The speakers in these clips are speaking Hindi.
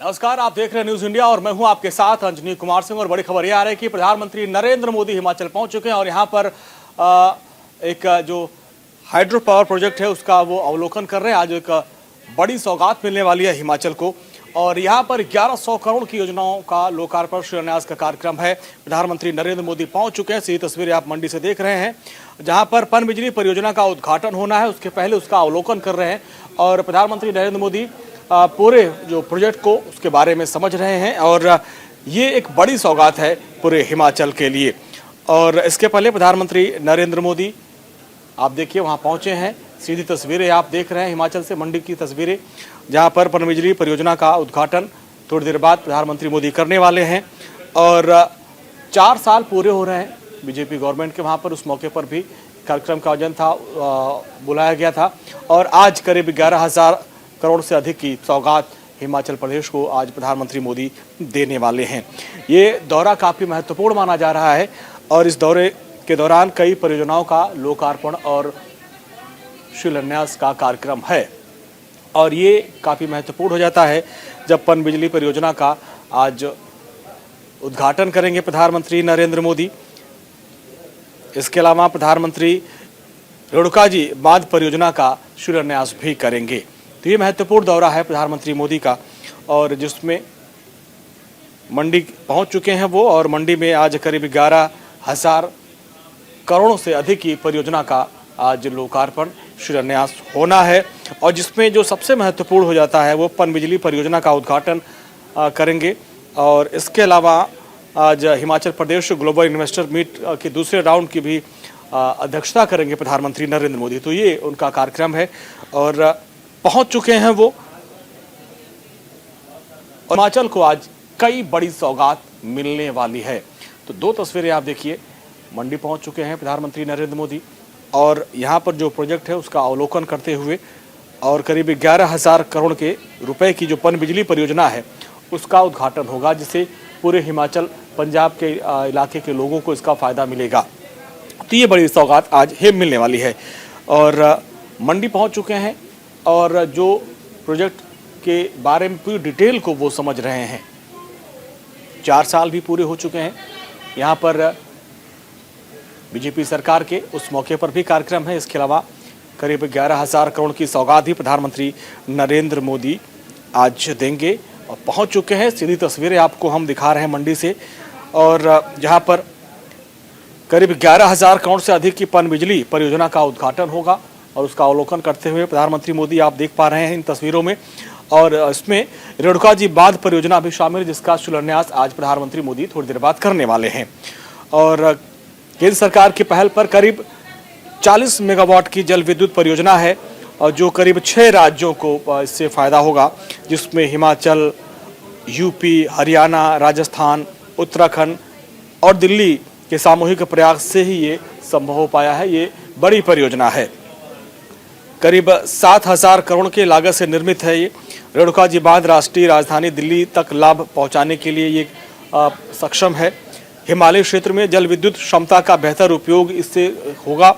नमस्कार, आप देख रहे हैं न्यूज इंडिया और मैं हूं आपके साथ अंजनी कुमार सिंह। और बड़ी खबर यह आ रही है कि प्रधानमंत्री नरेंद्र मोदी हिमाचल पहुंच चुके हैं और यहां पर एक जो हाइड्रो पावर प्रोजेक्ट है उसका वो अवलोकन कर रहे हैं। आज एक बड़ी सौगात मिलने वाली है हिमाचल को और यहाँ पर 1100 करोड़ की योजनाओं का लोकार्पण शिलान्यास का कार्यक्रम है। प्रधानमंत्री नरेंद्र मोदी पहुंच चुके हैं। सीधी तस्वीरें आप मंडी से देख रहे हैं जहां पर पनबिजली परियोजना का उद्घाटन होना है, उसके पहले उसका अवलोकन कर रहे हैं और प्रधानमंत्री नरेंद्र मोदी पूरे जो प्रोजेक्ट को उसके बारे में समझ रहे हैं और ये एक बड़ी सौगात है पूरे हिमाचल के लिए। और इसके पहले प्रधानमंत्री नरेंद्र मोदी आप देखिए वहाँ पहुँचे हैं। सीधी तस्वीरें आप देख रहे हैं हिमाचल से, मंडी की तस्वीरें जहाँ पर पनबिजली परियोजना का उद्घाटन थोड़ी देर बाद प्रधानमंत्री मोदी करने वाले हैं। और 4 साल पूरे हो रहे हैं बीजेपी गवर्नमेंट के, वहाँ पर उस मौके पर भी कार्यक्रम का आयोजन था, बुलाया गया था। और आज करीब 11,000 करोड़ से अधिक की सौगात हिमाचल प्रदेश को आज प्रधानमंत्री मोदी देने वाले हैं। ये दौरा काफ़ी महत्वपूर्ण माना जा रहा है और इस दौरे के दौरान कई परियोजनाओं का लोकार्पण और शिलान्यास का कार्यक्रम है। और ये काफ़ी महत्वपूर्ण हो जाता है जब पनबिजली परियोजना का आज उद्घाटन करेंगे प्रधानमंत्री नरेंद्र मोदी। इसके अलावा प्रधानमंत्री रेणुकाजी बांध परियोजना का शिलान्यास भी करेंगे। तो ये महत्वपूर्ण दौरा है प्रधानमंत्री मोदी का और जिसमें मंडी पहुंच चुके हैं वो। और मंडी में आज करीब 11,000 करोड़ से अधिक की परियोजना का आज लोकार्पण शिलान्यास होना है। और जिसमें जो सबसे महत्वपूर्ण हो जाता है वो पनबिजली परियोजना का उद्घाटन करेंगे। और इसके अलावा आज Himachal Pradesh global investor meet के दूसरे राउंड की भी अध्यक्षता करेंगे प्रधानमंत्री नरेंद्र मोदी। तो ये उनका कार्यक्रम है और पहुंच चुके हैं वो। हिमाचल को आज कई बड़ी सौगात मिलने वाली है। तो 2 तस्वीरें आप देखिए, मंडी पहुंच चुके हैं प्रधानमंत्री नरेंद्र मोदी और यहां पर जो प्रोजेक्ट है उसका अवलोकन करते हुए और करीब 11,000 करोड़ के रुपए की जो पनबिजली परियोजना है उसका उद्घाटन होगा, जिससे पूरे हिमाचल पंजाब के इलाके के लोगों को इसका फ़ायदा मिलेगा। तो ये बड़ी सौगात आज ही मिलने वाली है। और मंडी पहुँच चुके हैं और जो प्रोजेक्ट के बारे में पूरी डिटेल को वो समझ रहे हैं। 4 साल भी पूरे हो चुके हैं। यहाँ पर बीजेपी सरकार के उस मौके पर भी कार्यक्रम है। इसके अलावा करीब 11,000 करोड़ की सौगात भी प्रधानमंत्री नरेंद्र मोदी आज देंगे और पहुँच चुके हैं। सीधी तस्वीरें आपको हम दिखा रहे हैं मंडी से और जहाँ पर करीब 11,000 करोड़ से अधिक की पनबिजली परियोजना का उद्घाटन होगा और उसका अवलोकन करते हुए प्रधानमंत्री मोदी आप देख पा रहे हैं इन तस्वीरों में। और इसमें रेणुकाजी बांध परियोजना भी शामिल है, जिसका शिलान्यास आज प्रधानमंत्री मोदी थोड़ी देर बाद करने वाले हैं। और केंद्र सरकार की पहल पर करीब 40 मेगावाट की जल विद्युत परियोजना है और जो करीब 6 राज्यों को इससे फ़ायदा होगा, जिसमें हिमाचल, यूपी, हरियाणा, राजस्थान, उत्तराखंड और दिल्ली के सामूहिक प्रयास से ही ये संभव हो पाया है। ये बड़ी परियोजना है, करीब 7,000 करोड़ के लागत से निर्मित है। ये रेणुकाजी बांध राष्ट्रीय राजधानी दिल्ली तक लाभ पहुंचाने के लिए ये सक्षम है। हिमालय क्षेत्र में जल विद्युत क्षमता का बेहतर उपयोग इससे होगा।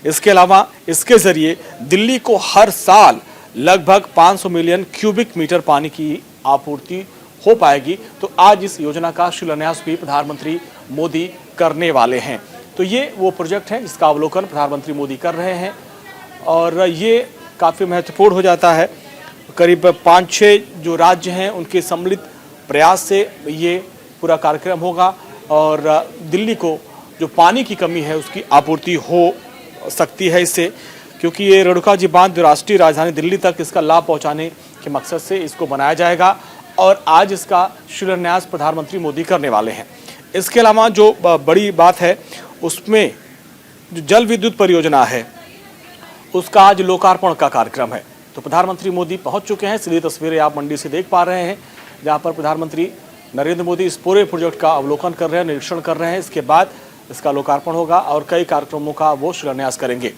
इसके अलावा इसके जरिए दिल्ली को हर साल लगभग 500 मिलियन क्यूबिक मीटर पानी की आपूर्ति हो पाएगी। तो आज इस योजना का शिलान्यास भी प्रधानमंत्री मोदी करने वाले हैं। तो ये वो प्रोजेक्ट है जिसका अवलोकन प्रधानमंत्री मोदी कर रहे हैं और ये काफ़ी महत्वपूर्ण हो जाता है। करीब 5-6 जो राज्य हैं उनके सम्मिलित प्रयास से ये पूरा कार्यक्रम होगा और दिल्ली को जो पानी की कमी है उसकी आपूर्ति हो सकती है इससे, क्योंकि ये रेणुकाजी बांध जो राष्ट्रीय राजधानी दिल्ली तक इसका लाभ पहुंचाने के मकसद से इसको बनाया जाएगा और आज इसका शिलान्यास प्रधानमंत्री मोदी करने वाले हैं। इसके अलावा जो बड़ी बात है उसमें जो जल विद्युत परियोजना है उसका आज लोकार्पण का कार्यक्रम है। तो प्रधानमंत्री मोदी पहुंच चुके हैं। सीधी तस्वीरें आप मंडी से देख पा रहे हैं जहां पर प्रधानमंत्री नरेंद्र मोदी इस पूरे प्रोजेक्ट का अवलोकन कर रहे हैं, निरीक्षण कर रहे हैं। इसके बाद इसका लोकार्पण होगा और कई कार्यक्रमों का वो शिलान्यास करेंगे,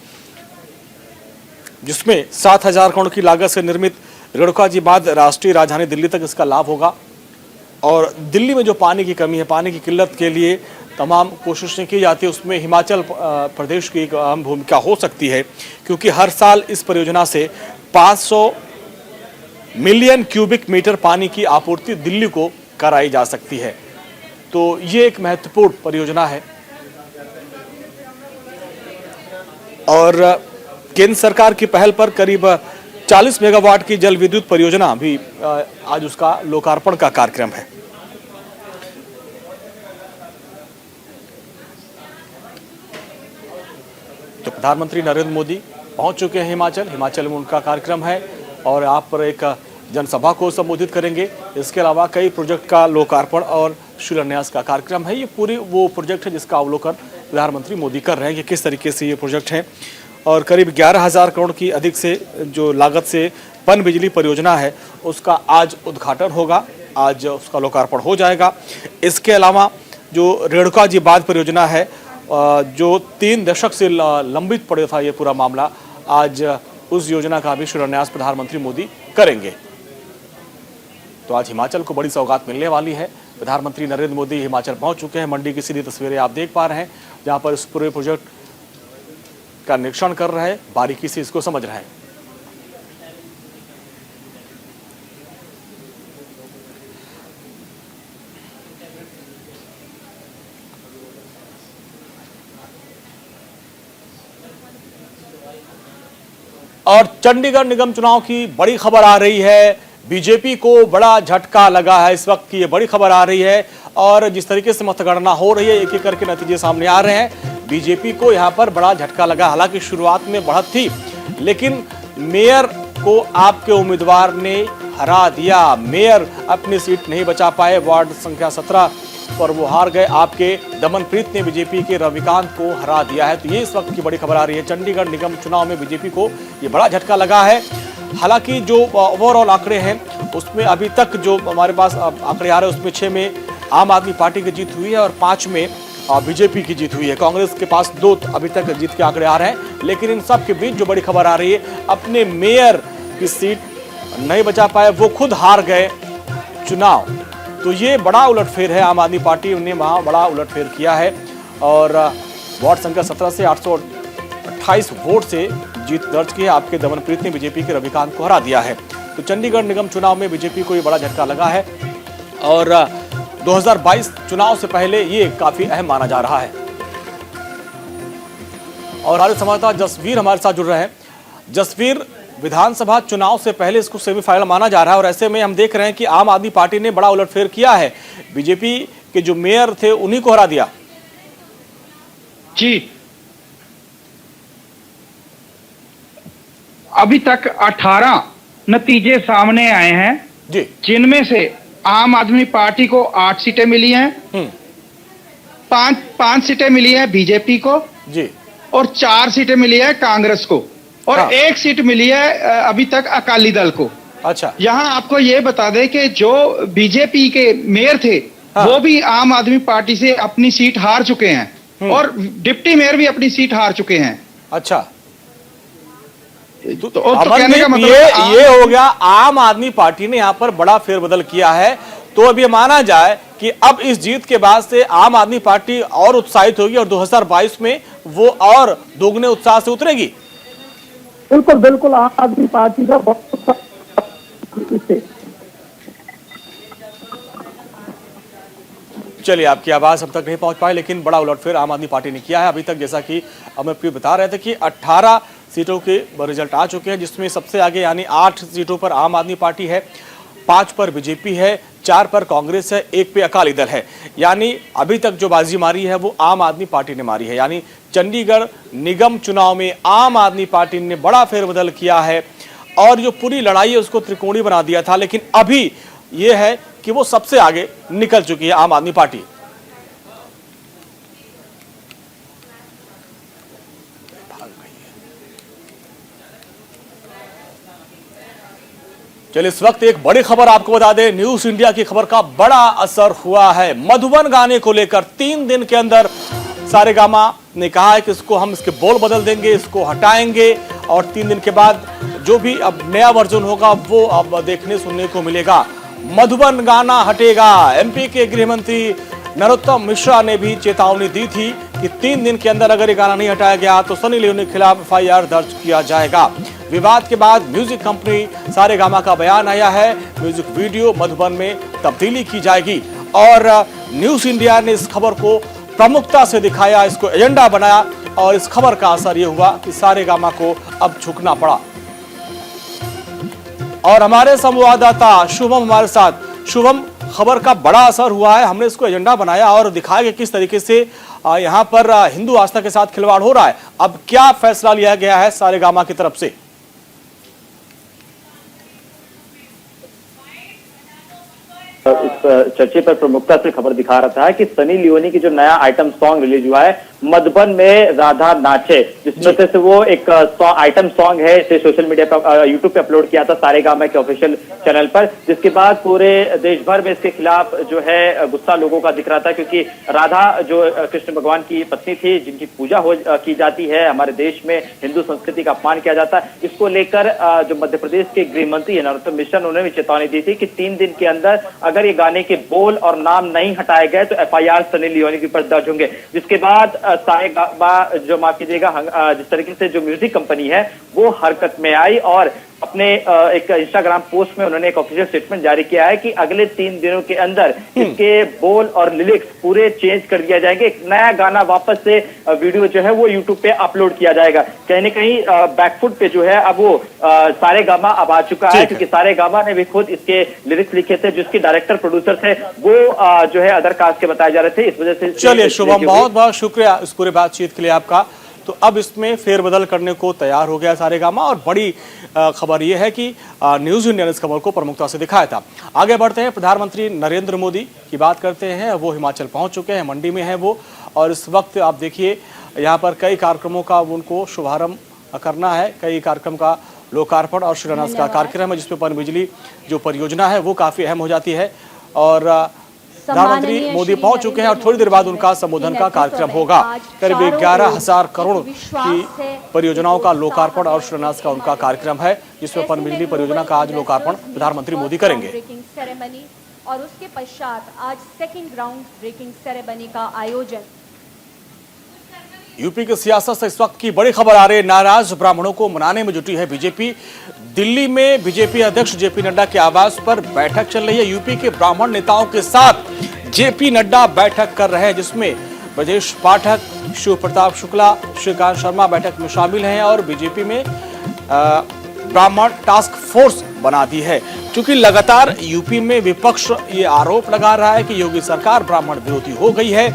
जिसमें 7,000 करोड़ की लागत से निर्मित रेणुकाजी बांध राष्ट्रीय राजधानी दिल्ली तक इसका लाभ होगा। और दिल्ली में जो पानी की कमी है, पानी की किल्लत के लिए तमाम कोशिशें की जाती है, उसमें हिमाचल प्रदेश की एक अहम भूमिका हो सकती है, क्योंकि हर साल इस परियोजना से 500 मिलियन क्यूबिक मीटर पानी की आपूर्ति दिल्ली को कराई जा सकती है। तो ये एक महत्वपूर्ण परियोजना है और केंद्र सरकार की पहल पर करीब 40 मेगावाट की जल विद्युत परियोजना भी आज उसका लोकार्पण का कार्यक्रम है। तो प्रधानमंत्री नरेंद्र मोदी पहुंच चुके हैं हिमाचल में उनका कार्यक्रम है और आप पर एक जनसभा को संबोधित करेंगे। इसके अलावा कई प्रोजेक्ट का लोकार्पण और शिलान्यास का कार्यक्रम है। ये पूरी वो प्रोजेक्ट है जिसका अवलोकन प्रधानमंत्री मोदी कर रहे हैं कि किस तरीके से ये प्रोजेक्ट है और करीब 11,000 करोड़ की अधिक से जो लागत से पनबिजली परियोजना है उसका आज उद्घाटन होगा, आज उसका लोकार्पण हो जाएगा। इसके अलावा जो रेणुका जी बांध परियोजना है जो 3 दशक से लंबित पड़ा था ये पूरा मामला, आज उस योजना का भी शिलान्यास प्रधानमंत्री मोदी करेंगे। तो आज हिमाचल को बड़ी सौगात मिलने वाली है। प्रधानमंत्री नरेंद्र मोदी हिमाचल पहुंच चुके हैं। मंडी की सीधी तस्वीरें आप देख पा रहे हैं जहां पर इस पूरे प्रोजेक्ट का निरीक्षण कर रहे हैं, बारीकी से इसको समझ रहे हैं। और चंडीगढ़ निगम चुनाव की बड़ी खबर आ रही है। बीजेपी को बड़ा झटका लगा है इस वक्त की ये बड़ी खबर आ रही है और जिस तरीके से मतगणना हो रही है एक एक करके नतीजे सामने आ रहे हैं। बीजेपी को यहां पर बड़ा झटका लगा। हालांकि शुरुआत में बढ़त थी लेकिन मेयर को आपके उम्मीदवार ने हरा दिया। मेयर अपनी सीट नहीं बचा पाए, वार्ड संख्या 17 पर वो हार गए। आपके दमनप्रीत ने बीजेपी के रविकांत को हरा दिया है। तो ये इस वक्त की बड़ी खबर आ रही है। चंडीगढ़ निगम चुनाव में बीजेपी को ये बड़ा झटका लगा है। हालांकि जो ओवरऑल आंकड़े हैं उसमें अभी तक जो हमारे पास आंकड़े आ रहे हैं उसमें 6 में आम आदमी पार्टी की जीत हुई है और 5 में बीजेपी की जीत हुई है। कांग्रेस के पास 2 अभी तक जीत के आंकड़े आ रहे हैं। लेकिन इन सब के बीच जो बड़ी खबर आ रही है, अपने मेयर की सीट नहीं बचा पाए, वो खुद हार गए चुनाव। तो ये बड़ा उलटफेर है। आम आदमी पार्टी ने वहां बड़ा उलटफेर किया है और वार्ड संख्या 17 से 828 वोट से जीत दर्ज की है। आपके दमनप्रीत ने बीजेपी के रविकांत को हरा दिया है। तो चंडीगढ़ निगम चुनाव में बीजेपी को ये बड़ा झटका लगा है और 2022 चुनाव से पहले ये काफी अहम माना जा रहा है। और हमारे संवाददाता जसवीर हमारे साथ जुड़ रहे हैं। जसवीर, विधानसभा चुनाव से पहले इसको सेमीफाइनल माना जा रहा है और ऐसे में हम देख रहे हैं कि आम आदमी पार्टी ने बड़ा उलटफेर किया है। बीजेपी के जो मेयर थे उन्हीं को हरा दिया। जी, अभी तक 18 नतीजे सामने आए हैं जी, जिनमें से आम आदमी पार्टी को 8 सीटें मिली हैं, 5 सीटें मिली है बीजेपी को जी और 4 सीटें मिली है कांग्रेस को और हाँ। 1 सीट मिली है अभी तक अकाली दल को। अच्छा, यहां आपको ये बता दें कि जो बीजेपी के मेयर थे हाँ। वो भी आम आदमी पार्टी से अपनी सीट हार चुके हैं और डिप्टी मेयर भी अपनी सीट हार चुके हैं। अच्छा, तो कहने का मतलब ये हो गया। आम आदमी पार्टी ने यहाँ पर बड़ा फेरबदल किया है। तो अब ये माना जाए कि अब इस जीत के बाद से आम आदमी पार्टी और उत्साहित होगी और 2022 में वो और दोगुने उत्साह से उतरेगी। बिल्कुल बिल्कुल, आम आदमी पार्टी का बहुत चलिए, आपकी आवाज अब तक नहीं पहुंच पाई लेकिन बड़ा उलटफेर आम आदमी पार्टी ने किया है। अभी तक जैसा कि अमरप्रीत बता रहे थे कि 18 सीटों के रिजल्ट आ चुके हैं जिसमें सबसे आगे यानी 8 सीटों पर आम आदमी पार्टी है, 5 पर बीजेपी है, 4 पर कांग्रेस है, 1 पे अकाली दल है। यानी अभी तक जो बाजी मारी है वो आम आदमी पार्टी ने मारी है। यानी चंडीगढ़ निगम चुनाव में आम आदमी पार्टी ने बड़ा फेरबदल किया है और जो पूरी लड़ाई है उसको त्रिकोणीय बना दिया था। लेकिन अभी ये है कि वो सबसे आगे निकल चुकी है आम आदमी पार्टी। चलिए, इस वक्त एक बड़ी खबर आपको बता दें। न्यूज इंडिया की खबर का बड़ा असर हुआ है। मधुबन गाने को लेकर 3 दिन के अंदर सारेगामा ने कहा है कि इसको हम इसके बोल बदल देंगे, इसको हटाएंगे और 3 दिन के बाद जो भी अब नया वर्जन होगा वो अब देखने सुनने को मिलेगा। मधुबन गाना हटेगा। एमपी के गृह मंत्री नरोत्तम मिश्रा ने भी चेतावनी दी थी कि 3 दिन के अंदर अगर ये गाना नहीं हटाया गया तो सनी लियोनी के खिलाफ FIR दर्ज किया जाएगा। विवाद के बाद म्यूजिक कंपनी सारेगामा का बयान आया है, म्यूजिक वीडियो मधुबन में तब्दीली की जाएगी। और न्यूज इंडिया ने इस खबर को प्रमुखता से दिखाया, इसको एजेंडा बनाया और इस खबर का असर यह हुआ कि सारेगामा को अब झुकना पड़ा। और हमारे संवाददाता शुभम हमारे साथ। शुभम, खबर का बड़ा असर हुआ है, हमने इसको एजेंडा बनाया और दिखाया कि किस तरीके से यहाँ पर हिंदू आस्था के साथ खिलवाड़ हो रहा है। अब क्या फैसला लिया गया है सारेगामा की तरफ से? इस चर्चे पर प्रमुखता से खबर दिखा रहा था कि सनी लियोनी की जो नया आइटम सॉन्ग रिलीज हुआ है मधुबन में राधा नाचे, जिसमें से वो एक आइटम सॉन्ग है, इसे सोशल मीडिया पर यूट्यूब पे अपलोड किया था सारेगामा के ऑफिशियल चैनल पर, जिसके बाद पूरे देश भर में इसके खिलाफ जो है गुस्सा लोगों का दिख रहा था, क्योंकि राधा जो कृष्ण भगवान की पत्नी थी, जिनकी पूजा की जाती है, हमारे देश में हिंदू संस्कृति का अपमान किया जाता है, इसको लेकर जो मध्य प्रदेश के गृह मंत्री है नरोत्तम मिश्रा, उन्होंने भी चेतावनी दी थी कि 3 दिन के अंदर अगर ये गाने के बोल और नाम नहीं हटाए गए तो FIR सनी लियोनी के ऊपर दर्ज होंगे। जिसके बाद सारेगामा जो माफ कीजिएगा जिस तरीके से जो म्यूजिक कंपनी है वो हरकत में आई और अपने एक इंस्टाग्राम पोस्ट में उन्होंने एक ऑफिशियल स्टेटमेंट जारी किया है कि अगले 3 दिनों के अंदर इसके बोल और लिरिक्स पूरे चेंज कर दिया जाएंगे। एक नया गाना वापस से वीडियो जो है वो यूट्यूब पे अपलोड किया जाएगा। कहीं न कहीं बैकफुट पे जो है अब वो सारेगामा अब आ चुका है, क्योंकि सारेगामा ने भी खुद इसके लिरिक्स लिखे थे, जिसके डायरेक्टर प्रोड्यूसर थे वो जो है अदर कास्ट के बताए जा रहे थे। इस वजह से चलिए शुभम, बहुत बहुत शुक्रिया इस पूरे बातचीत के लिए आपका। तो अब इसमें फेरबदल करने को तैयार हो गया सारेगामा और बड़ी खबर यह है कि न्यूज इंडिया ने इस खबर को प्रमुखता से दिखाया था। आगे बढ़ते हैं, प्रधानमंत्री नरेंद्र मोदी की बात करते हैं। वो हिमाचल पहुंच चुके हैं, मंडी में हैं वो, और इस वक्त आप देखिए यहाँ पर कई कार्यक्रमों का उनको शुभारंभ करना है, कई कार्यक्रम का लोकार्पण और शिलान्यास का कार्यक्रम है, जिसमें पनबिजली जो परियोजना है वो काफी अहम हो जाती है। और प्रधानमंत्री मोदी पहुंच चुके हैं और थोड़ी देर बाद उनका संबोधन का कार्यक्रम होगा। करीब 11,000 करोड़ की परियोजनाओं का लोकार्पण और शिलान्यास का उनका कार्यक्रम है, जिसमें पनबिजली परियोजना का आज लोकार्पण प्रधानमंत्री मोदी करेंगे। और उसके पश्चात आज सेकंड ग्राउंड ब्रेकिंग सेरेमनी का आयोजन। यूपी की सियासत से इस वक्त की बड़ी खबर आ रही है, नाराज ब्राह्मणों को मनाने में जुटी है बीजेपी। दिल्ली में बीजेपी अध्यक्ष जेपी नड्डा के आवास पर बैठक चल रही है। यूपी के ब्राह्मण नेताओं के साथ जेपी नड्डा बैठक कर रहे हैं, जिसमें ब्रजेश पाठक, शिव प्रताप शुक्ला, श्रीकांत शर्मा बैठक में शामिल हैं और बीजेपी में ब्राह्मण टास्क फोर्स बना दी है। क्योंकि लगातार यूपी में विपक्ष ये आरोप लगा रहा है कि योगी सरकार ब्राह्मण विरोधी हो गई है।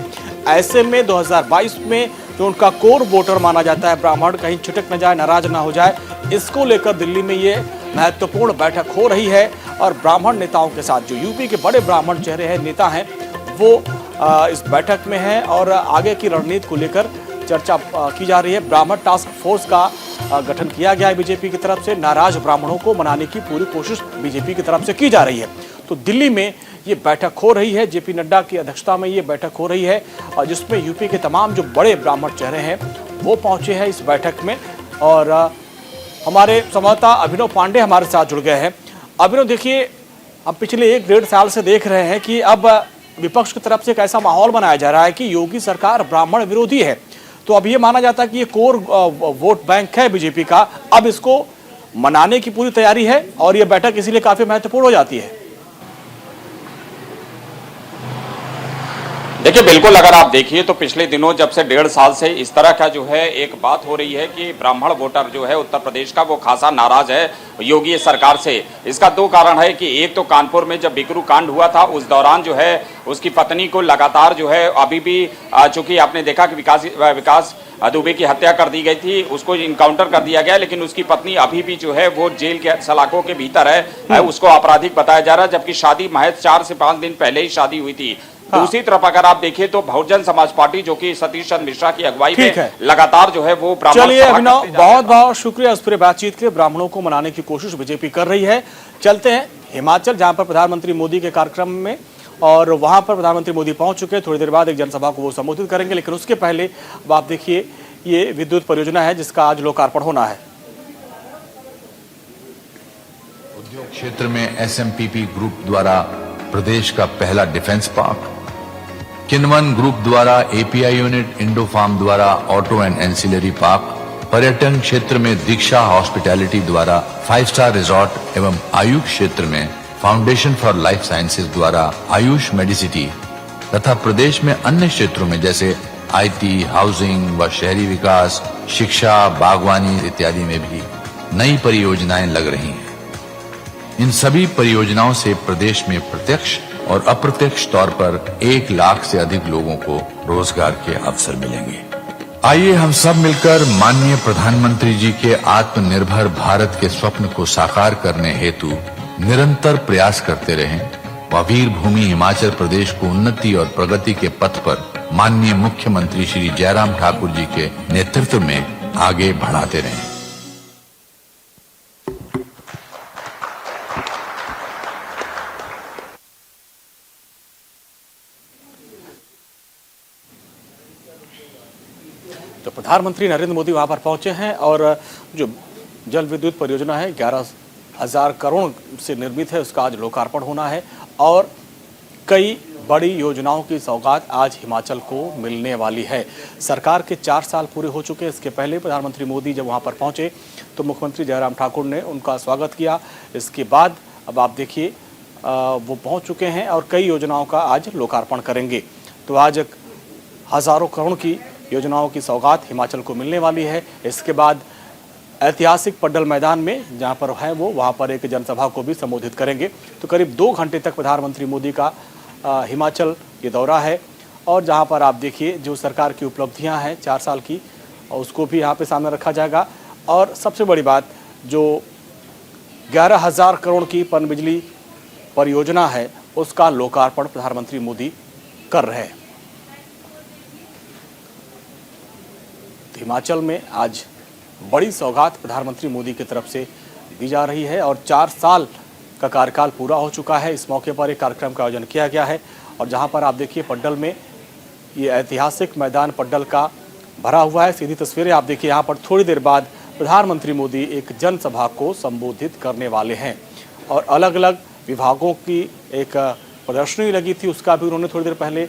ऐसे में 2022 में जो उनका कोर वोटर माना जाता है ब्राह्मण, कहीं छिटक न जाए, नाराज ना हो जाए, इसको लेकर दिल्ली में ये महत्वपूर्ण बैठक हो रही है। और ब्राह्मण नेताओं के साथ जो यूपी के बड़े ब्राह्मण चेहरे हैं, नेता हैं, वो इस बैठक में हैं और आगे की रणनीति को लेकर चर्चा की जा रही है। ब्राह्मण टास्क फोर्स का गठन किया गया है बीजेपी की तरफ से। नाराज ब्राह्मणों को मनाने की पूरी कोशिश बीजेपी की तरफ से की जा रही है। तो दिल्ली में ये बैठक हो रही है, जेपी नड्डा की अध्यक्षता में ये बैठक हो रही है, और जिसमें यूपी के तमाम जो बड़े ब्राह्मण चेहरे हैं वो पहुंचे हैं इस बैठक में। और हमारे संवाददाता अभिनव पांडे हमारे साथ जुड़ गए हैं। अभिनव, देखिए, हम पिछले 1-1.5 साल से देख रहे हैं कि अब विपक्ष की तरफ से एक ऐसा माहौल बनाया जा रहा है कि योगी सरकार ब्राह्मण विरोधी है। तो अब ये माना जाता है कि ये कोर वोट बैंक है बीजेपी का, अब इसको मनाने की पूरी तैयारी है और ये बैठक इसीलिए काफी महत्वपूर्ण हो जाती है। देखिए, बिल्कुल, अगर आप देखिए तो पिछले दिनों जब से 1.5 साल से इस तरह का जो है एक बात हो रही है कि ब्राह्मण वोटर जो है उत्तर प्रदेश का वो खासा नाराज है योगी सरकार से। इसका 2 कारण है कि एक तो कानपुर में जब बिकरू कांड हुआ था उस दौरान जो है उसकी पत्नी को लगातार जो है अभी भी चूंकि आपने देखा कि विकास दुबे की हत्या कर दी गई थी, उसको इनकाउंटर कर दिया गया, लेकिन उसकी पत्नी अभी भी जो है वो जेल के सलाखों के भीतर है, उसको आपराधिक बताया जा रहा है, जबकि शादी महज 4 से 5 दिन पहले ही शादी हुई थी। दूसरी तरफ अगर आप देखिए तो बहुजन समाज पार्टी जो कि सतीश चंद्र मिश्रा की अगुवाई में लगातार जो है वो ब्राह्मण। चलिए अभिनव, बहुत बहुत शुक्रिया इस पूरे बातचीत के लिए। ब्राह्मणों को मनाने की कोशिश बीजेपी कर रही है। चलते हैं हिमाचल, जहां पर प्रधानमंत्री मोदी के कार्यक्रम में, और वहां पर प्रधानमंत्री मोदी पहुंच चुके हैं। थोड़ी देर बाद एक जनसभा को वो संबोधित करेंगे, लेकिन उसके पहले अब आप देखिए ये विद्युत परियोजना है जिसका आज लोकार्पण होना है। उद्योग क्षेत्र में एसएमपीपी ग्रुप द्वारा प्रदेश का पहला डिफेंस पार्क, किन्वन ग्रुप द्वारा एपीआई यूनिट, इंडोफार्म द्वारा ऑटो एंड एंसिलरी पार्क, पर्यटन क्षेत्र में दीक्षा हॉस्पिटैलिटी द्वारा 5 स्टार रिजॉर्ट एवं आयुष क्षेत्र में फाउंडेशन फॉर लाइफ साइंसेज द्वारा आयुष मेडिसिटी तथा प्रदेश में अन्य क्षेत्रों में जैसे आईटी, हाउसिंग व शहरी विकास, शिक्षा, बागवानी इत्यादि में भी नई परियोजनाएं लग रही हैं। इन सभी परियोजनाओं से प्रदेश में प्रत्यक्ष और अप्रत्यक्ष तौर पर 1 लाख से अधिक लोगों को रोजगार के अवसर मिलेंगे। आइए हम सब मिलकर माननीय प्रधानमंत्री जी के आत्मनिर्भर भारत के स्वप्न को साकार करने हेतु निरंतर प्रयास करते रहें व वीर भूमि हिमाचल प्रदेश को उन्नति और प्रगति के पथ पर माननीय मुख्यमंत्री श्री जयराम ठाकुर जी के नेतृत्व में आगे बढ़ाते रहें। तो प्रधानमंत्री नरेंद्र मोदी वहां पर पहुंचे हैं और जो जल विद्युत परियोजना है 11,000 करोड़ से निर्मित है, उसका आज लोकार्पण होना है और कई बड़ी योजनाओं की सौगात आज हिमाचल को मिलने वाली है। सरकार के 4 साल पूरे हो चुके हैं। इसके पहले प्रधानमंत्री मोदी जब वहां पर पहुंचे तो मुख्यमंत्री जयराम ठाकुर ने उनका स्वागत किया। इसके बाद अब आप देखिए वो पहुंच चुके हैं और कई योजनाओं का आज लोकार्पण करेंगे। तो आज हज़ारों करोड़ की योजनाओं की सौगात हिमाचल को मिलने वाली है। इसके बाद ऐतिहासिक पड्डल मैदान में जहां पर है वो वहां पर एक जनसभा को भी संबोधित करेंगे। तो करीब 2 घंटे तक प्रधानमंत्री मोदी का हिमाचल ये दौरा है और जहां पर आप देखिए जो सरकार की उपलब्धियां हैं 4 साल की उसको भी यहाँ पे सामने रखा जाएगा। और सबसे बड़ी बात जो 11,000 करोड़ की पनबिजली परियोजना है उसका लोकार्पण प्रधानमंत्री मोदी कर रहे हैं। हिमाचल में आज बड़ी सौगात प्रधानमंत्री मोदी की तरफ से दी जा रही है और 4 साल का कार्यकाल पूरा हो चुका है। इस मौके पर एक कार्यक्रम का आयोजन किया गया है और जहां पर आप देखिए पड्डल में ये ऐतिहासिक मैदान पड्डल का भरा हुआ है। सीधी तस्वीरें आप देखिए, यहाँ पर थोड़ी देर बाद प्रधानमंत्री मोदी एक जनसभा को संबोधित करने वाले हैं और अलग अलग विभागों की एक प्रदर्शनी लगी थी उसका भी उन्होंने थोड़ी देर पहले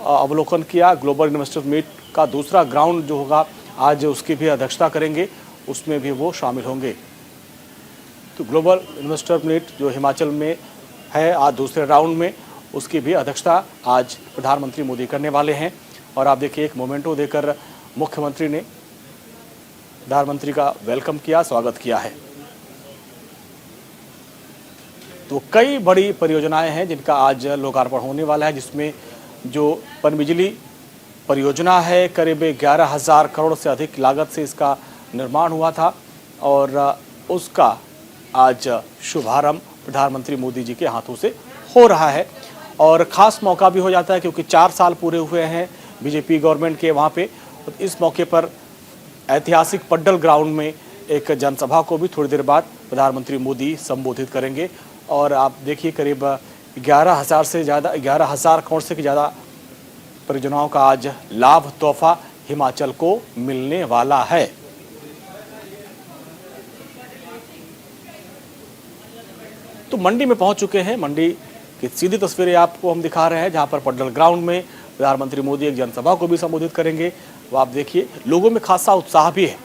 अवलोकन किया। ग्लोबल इन्वेस्टर मीट का दूसरा ग्राउंड जो होगा आज उसकी भी अध्यक्षता करेंगे, उसमें भी वो शामिल होंगे। तो ग्लोबल इन्वेस्टर मीट जो हिमाचल में है आज दूसरे राउंड में, उसकी भी अध्यक्षता आज प्रधानमंत्री मोदी करने वाले हैं। और आप देखिए एक मोमेंटो देकर मुख्यमंत्री ने प्रधानमंत्री का वेलकम किया, स्वागत किया है। तो कई बड़ी परियोजनाएं हैं जिनका आज लोकार्पण होने वाला है, जिसमें जो पनबिजली परियोजना है करीब 11,000 करोड़ से अधिक लागत से इसका निर्माण हुआ था और उसका आज शुभारंभ प्रधानमंत्री मोदी जी के हाथों से हो रहा है। और ख़ास मौका भी हो जाता है क्योंकि 4 साल पूरे हुए हैं बीजेपी गवर्नमेंट के वहाँ पे। तो इस मौके पर ऐतिहासिक पड्डल ग्राउंड में एक जनसभा को भी थोड़ी देर बाद प्रधानमंत्री मोदी संबोधित करेंगे। और आप देखिए करीब 11,000 करोड़ से ज़्यादा परियोजनाओं का आज लाभ तोहफा हिमाचल को मिलने वाला है। तो मंडी में पहुंच चुके हैं। मंडी की सीधी तस्वीरें आपको हम दिखा रहे हैं जहां पर पड्डल ग्राउंड में प्रधानमंत्री मोदी एक जनसभा को भी संबोधित करेंगे। वो आप देखिए लोगों में खासा उत्साह भी है।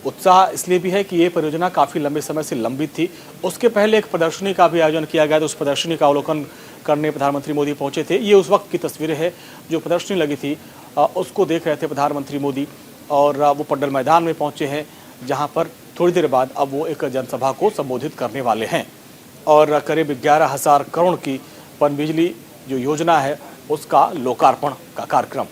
उत्साह इसलिए भी है कि ये परियोजना काफ़ी लंबे समय से लंबित थी। उसके पहले एक प्रदर्शनी का भी आयोजन किया गया था, उस प्रदर्शनी का अवलोकन करने प्रधानमंत्री मोदी पहुंचे थे। ये उस वक्त की तस्वीरें हैं जो प्रदर्शनी लगी थी उसको देख रहे थे प्रधानमंत्री मोदी और वो पड्डल मैदान में पहुंचे हैं जहां पर थोड़ी देर बाद अब वो एक जनसभा को संबोधित करने वाले हैं। और करीब 11,000 करोड़ की पनबिजली जो योजना है उसका लोकार्पण का कार्यक्रम।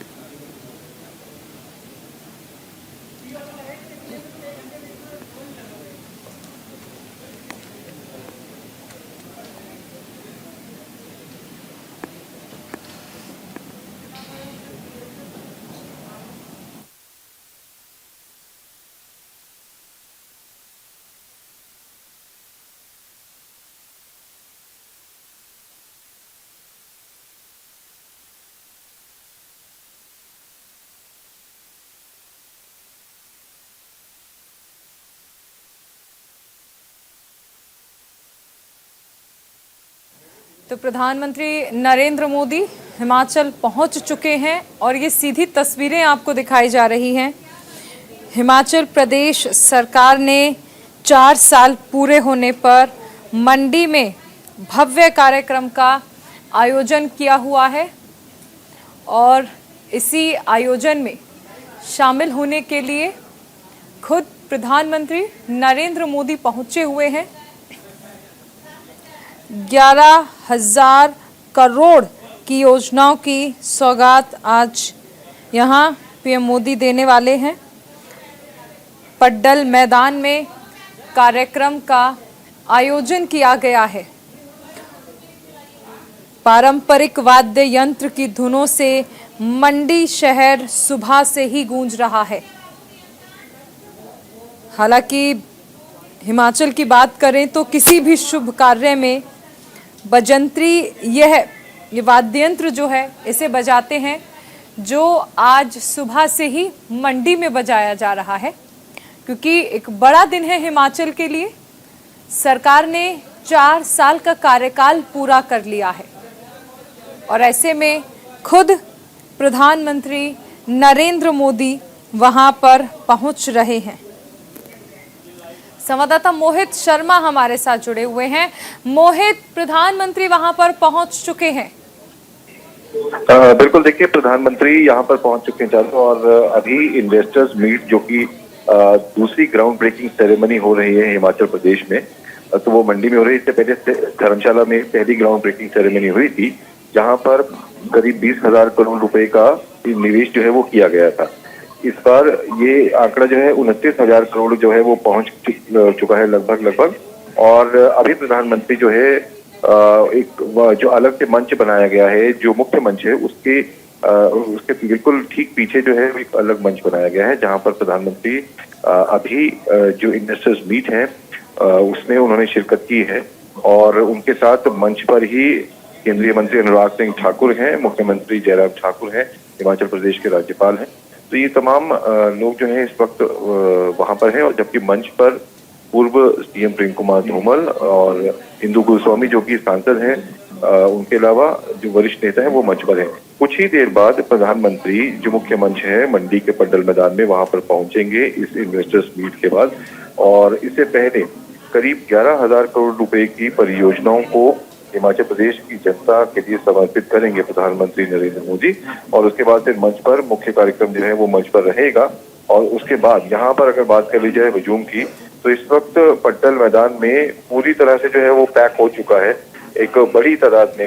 तो प्रधानमंत्री नरेंद्र मोदी हिमाचल पहुंच चुके हैं और ये सीधी तस्वीरें आपको दिखाई जा रही हैं। हिमाचल प्रदेश सरकार ने 4 साल पूरे होने पर मंडी में भव्य कार्यक्रम का आयोजन किया हुआ है और इसी आयोजन में शामिल होने के लिए खुद प्रधानमंत्री नरेंद्र मोदी पहुंचे हुए हैं। 11,000 करोड़ की योजनाओं की सौगात आज यहां पीएम मोदी देने वाले हैं। पड्डल मैदान में कार्यक्रम का आयोजन किया गया है। पारंपरिक वाद्य यंत्र की धुनों से मंडी शहर सुबह से ही गूंज रहा है। हालांकि हिमाचल की बात करें तो किसी भी शुभ कार्य में बजंत्री ये वाद्य यंत्र जो है इसे बजाते हैं, जो आज सुबह से ही मंडी में बजाया जा रहा है, क्योंकि एक बड़ा दिन है हिमाचल के लिए। सरकार ने 4 साल का कार्यकाल पूरा कर लिया है और ऐसे में खुद प्रधानमंत्री नरेंद्र मोदी वहां पर पहुंच रहे हैं। संवाददाता मोहित शर्मा हमारे साथ जुड़े हुए हैं। मोहित, प्रधानमंत्री वहां पर पहुंच चुके हैं। बिल्कुल, देखिए प्रधानमंत्री यहाँ पर पहुंच चुके हैं चारों, और अभी इन्वेस्टर्स मीट जो कि दूसरी ग्राउंड ब्रेकिंग सेरेमनी हो रही है हिमाचल प्रदेश में, तो वो मंडी में हो रही है। इससे पहले धर्मशाला में पहली ग्राउंड ब्रेकिंग सेरेमनी हुई थी, जहां पर करीब 20,000 करोड़ रुपए का निवेश जो है वो किया गया था। इस बार ये आंकड़ा जो है 29,000 करोड़ जो है वो पहुंच चुका है लगभग। और अभी प्रधानमंत्री जो है एक जो अलग से मंच बनाया गया है, जो मुख्य मंच है उसके बिल्कुल ठीक पीछे जो है एक अलग मंच बनाया गया है, जहां पर प्रधानमंत्री अभी जो इन्वेस्टर्स मीट है उसमें उन्होंने शिरकत की है। और उनके साथ मंच पर ही केंद्रीय मंत्री अनुराग सिंह ठाकुर हैं, मुख्यमंत्री जयराम ठाकुर हैं, हिमाचल प्रदेश के राज्यपाल हैं। तो ये तमाम लोग जो हैं इस वक्त वहां पर हैं, और जबकि मंच पर पूर्व सीएम प्रेम कुमार धूमल और इंदु गोस्वामी जो कि सांसद हैं, उनके अलावा जो वरिष्ठ नेता हैं वो मंच पर हैं। कुछ ही देर बाद प्रधानमंत्री जो मुख्य मंच है मंडी के पड्डल मैदान में वहां पर पहुंचेंगे इस इन्वेस्टर्स मीट के बाद। और इससे पहले करीब 11,000 करोड़ रुपए की परियोजनाओं को हिमाचल प्रदेश की जनता के लिए समर्पित करेंगे प्रधानमंत्री नरेंद्र मोदी। और उसके बाद फिर मंच पर मुख्य कार्यक्रम जो है वो मंच पर रहेगा। और उसके बाद यहाँ पर अगर बात कर ली जाए हुजूम की, तो इस वक्त पड्डल मैदान में पूरी तरह से जो है वो पैक हो चुका है। एक बड़ी तादाद में,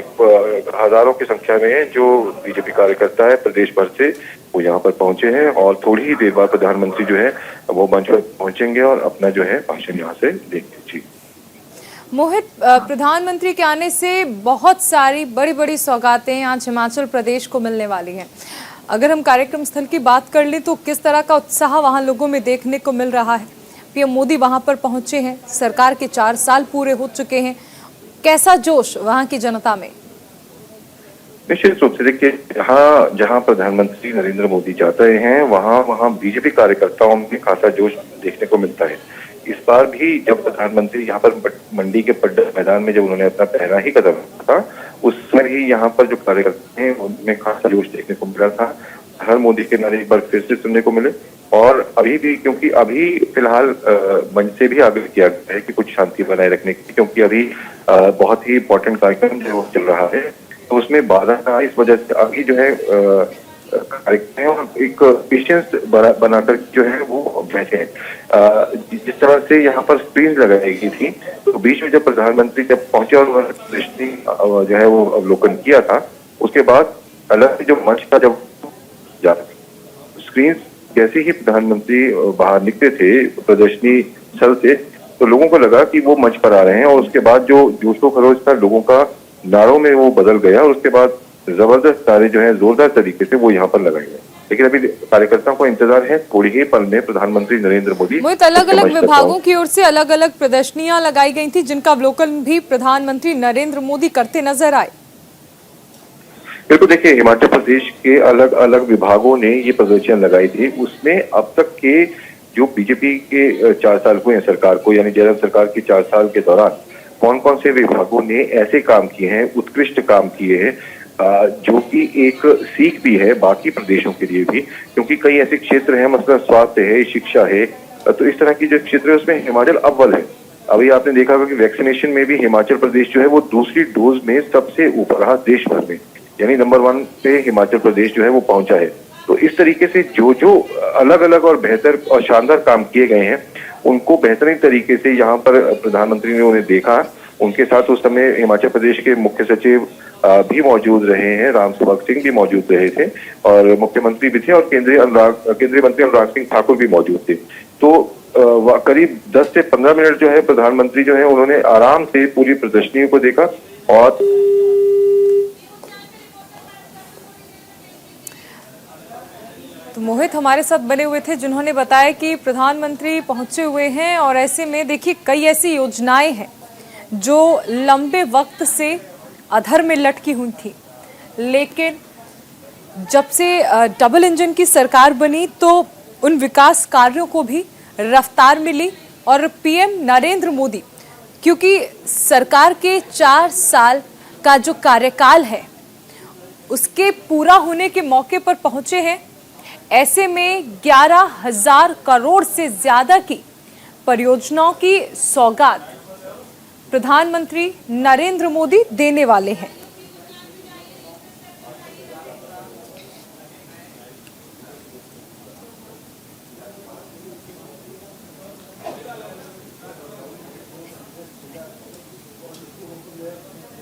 हजारों की संख्या में जो बीजेपी कार्यकर्ता है प्रदेश भर से, वो यहाँ पर पहुंचे हैं। और थोड़ी ही देर बाद प्रधानमंत्री जो है वो मंच पर पहुंचेंगे और अपना जो है भाषण यहाँ से देंगे। जी मोहित, प्रधानमंत्री के आने से बहुत सारी बड़ी बड़ी सौगातें आज हिमाचल प्रदेश को मिलने वाली हैं। अगर हम कार्यक्रम स्थल की बात कर लें तो किस तरह का उत्साह वहां लोगों में देखने को मिल रहा है? पीएम मोदी वहां पर पहुंचे हैं, सरकार के 4 साल पूरे हो चुके हैं, कैसा जोश वहां की जनता में? निश्चित रूप से देखिए, जहाँ प्रधानमंत्री नरेंद्र मोदी जाते हैं वहाँ बीजेपी कार्यकर्ताओं में खासा जोश देखने को मिलता है। इस बार भी जब प्रधानमंत्री यहाँ पर मंडी के पड्डल मैदान में जब उन्होंने अपना पहला ही कदम रखा था, उसमें ही यहाँ पर जो कार्यकर्ता हैं उनमें खासा जोश देखने को मिला था। हर मोदी के नारे एक बार फिर से सुनने को मिले। और अभी भी, क्योंकि अभी फिलहाल मंच से भी आग्रह किया गया है कि कुछ शांति बनाए रखने की, क्योंकि अभी बहुत ही इंपॉर्टेंट कार्यक्रम जो चल रहा है, तो उसमें बाधा ना, इस वजह से अभी जो है कार्यक्रम है और एक पेशेंस बनाकर जो है वो बैठे हैं। जिस तरह से यहाँ पर स्क्रीन लगाई गई थी, तो बीच में जब प्रधानमंत्री जब पहुंचे और प्रदर्शनी जो है वो अवलोकन किया था, उसके बाद अलग से जो मंच का जब स्क्रीन जैसे ही प्रधानमंत्री बाहर निकले थे प्रदर्शनी स्थल से, तो लोगों को लगा कि वो मंच पर आ रहे हैं। और उसके बाद जो जोशो खरोश था लोगों का, नारों में वो बदल गया और उसके बाद जबरदस्त नारे जो है जोरदार तरीके से वो यहाँ पर लगाए गए। लेकिन अभी कार्यकर्ताओं को इंतजार है, थोड़ी ही पल में प्रधानमंत्री नरेंद्र मोदी। अलग अलग विभागों की ओर से अलग अलग प्रदर्शनियां लगाई गई थी, जिनका अवलोकन भी प्रधानमंत्री नरेंद्र मोदी करते नजर आए। बिल्कुल, देखिए हिमाचल प्रदेश के अलग अलग विभागों ने ये प्रदर्शनियां लगाई थी। उसमें अब तक के जो बीजेपी के 4 साल हुए हैं सरकार को, यानी जयराम सरकार के 4 साल के दौरान कौन कौन से विभागों ने ऐसे काम किए हैं, उत्कृष्ट काम किए हैं, जो कि एक सीख भी है बाकी प्रदेशों के लिए भी, क्योंकि कई ऐसे क्षेत्र हैं, मतलब स्वास्थ्य है, शिक्षा है, तो इस तरह की जो क्षेत्र है उसमें हिमाचल अव्वल है। अभी आपने देखा होगा कि वैक्सीनेशन में भी हिमाचल प्रदेश जो है वो दूसरी डोज में सबसे ऊपर रहा देश भर में, यानी नंबर 1 पे हिमाचल प्रदेश जो है वो पहुंचा है। तो इस तरीके से जो जो अलग अलग और बेहतर और शानदार काम किए गए हैं उनको बेहतरीन तरीके से यहाँ पर प्रधानमंत्री ने उन्हें देखा। उनके साथ उस समय हिमाचल प्रदेश के मुख्य सचिव भी मौजूद रहे हैं, राम सेवक सिंह भी मौजूद रहे थे और मुख्यमंत्री भी थे और केंद्रीय मंत्री अनुराग सिंह ठाकुर भी मौजूद थे। तो करीब 10 से 15 मिनट जो है प्रधानमंत्री जो है उन्होंने आराम से पूरी प्रदर्शनी को देखा। और तो मोहित हमारे साथ बने हुए थे जिन्होंने बताया कि प्रधानमंत्री पहुंचे हुए हैं और ऐसे में देखिए कई ऐसी योजनाएं हैं जो लंबे वक्त से अधर में लटकी हुई थी, लेकिन जब से डबल इंजन की सरकार बनी तो उन विकास कार्यों को भी रफ्तार मिली और पीएम नरेंद्र मोदी क्योंकि सरकार के 4 साल का जो कार्यकाल है उसके पूरा होने के मौके पर पहुंचे हैं। ऐसे में 11,000 करोड़ से ज्यादा की परियोजनाओं की सौगात प्रधानमंत्री नरेंद्र मोदी देने वाले हैं।